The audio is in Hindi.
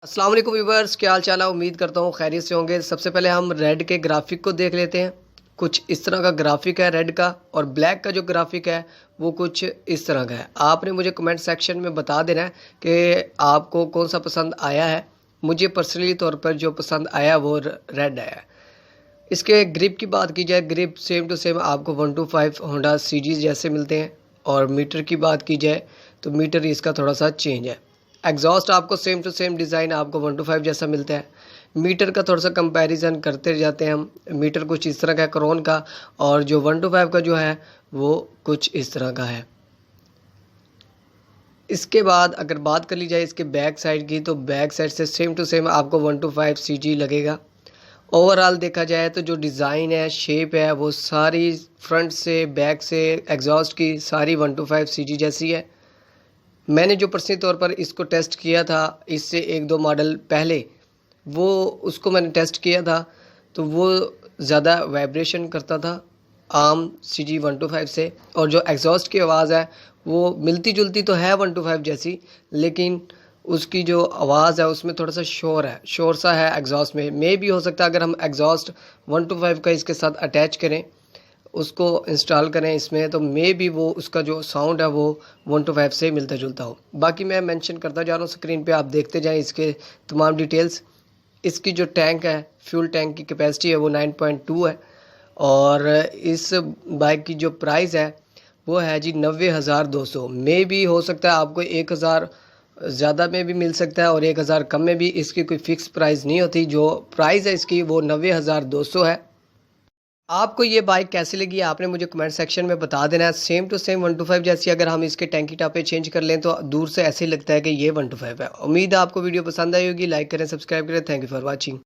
अस्सलाम वालेकुम व्यूवर्स, क्या हाल चाल है। उम्मीद करता हूँ खैरियत से होंगे। सबसे पहले हम रेड के ग्राफिक को देख लेते हैं। कुछ इस तरह का ग्राफिक है रेड का, और ब्लैक का जो ग्राफिक है वो कुछ इस तरह का है। आपने मुझे कमेंट सेक्शन में बता देना है कि आपको कौन सा पसंद आया है। मुझे पर्सनली तौर पर जो पसंद आया वो रेड आया है। इसके ग्रिप की बात की जाए, ग्रिप सेम टू सेम आपको 125 होंडा सीरीज जैसे मिलते हैं। और मीटर की बात की जाए तो मीटर इसका थोड़ा सा चेंज है। एग्जॉस्ट आपको सेम टू सेम डिज़ाइन आपको 125 जैसा मिलता है। मीटर का थोड़ा सा कंपैरिजन करते जाते हैं हम। मीटर कुछ इस तरह का है क्रोन का, और जो 125 का जो है वो कुछ इस तरह का है। इसके बाद अगर बात कर ली जाए इसके बैक साइड की, तो बैक साइड से सेम टू सेम आपको 125 सीजी लगेगा। ओवरऑल देखा जाए तो जो डिज़ाइन है, शेप है, वो सारी फ्रंट से बैक से एग्जॉस्ट की सारी 125 सीजी जैसी है। मैंने जो पर्सनली तौर पर इसको टेस्ट किया था इससे एक दो मॉडल पहले, वो उसको मैंने टेस्ट किया था तो वो ज़्यादा वाइब्रेशन करता था आम CG 125 से। और जो एग्जॉस्ट की आवाज़ है वो मिलती जुलती तो है 125 जैसी, लेकिन उसकी जो आवाज़ है उसमें थोड़ा सा शोर है, शोर सा है एग्जॉस्ट में। मे भी हो सकता है अगर हम एग्जॉस्ट 125 का इसके साथ अटैच करें, उसको इंस्टॉल करें इसमें, तो मे भी वो उसका जो साउंड है वो 125 से मिलता जुलता हो। बाकी मैं मेंशन करता जा रहा हूँ स्क्रीन पे, आप देखते जाएं इसके तमाम डिटेल्स। इसकी जो टैंक है, फ्यूल टैंक की कैपेसिटी है वो 9.2 है। और इस बाइक की जो प्राइस है वो है जी 90,200। मे भी हो सकता है आपको 1,000 ज़्यादा में भी मिल सकता है और 1,000 कम में भी। इसकी कोई फ़िक्स प्राइस नहीं होती। जो प्राइस है इसकी वो 90,200 है। आपको ये बाइक कैसी लगी आपने मुझे कमेंट सेक्शन में बता देना है। सेम टू सेम 125 जैसी अगर हम इसके टैंकी टापे चेंज कर लें तो दूर से ऐसे ही लगता है कि ये 125 है। उम्मीद है आपको वीडियो पसंद आई होगी। लाइक करें, सब्सक्राइब करें। Thank you for watching.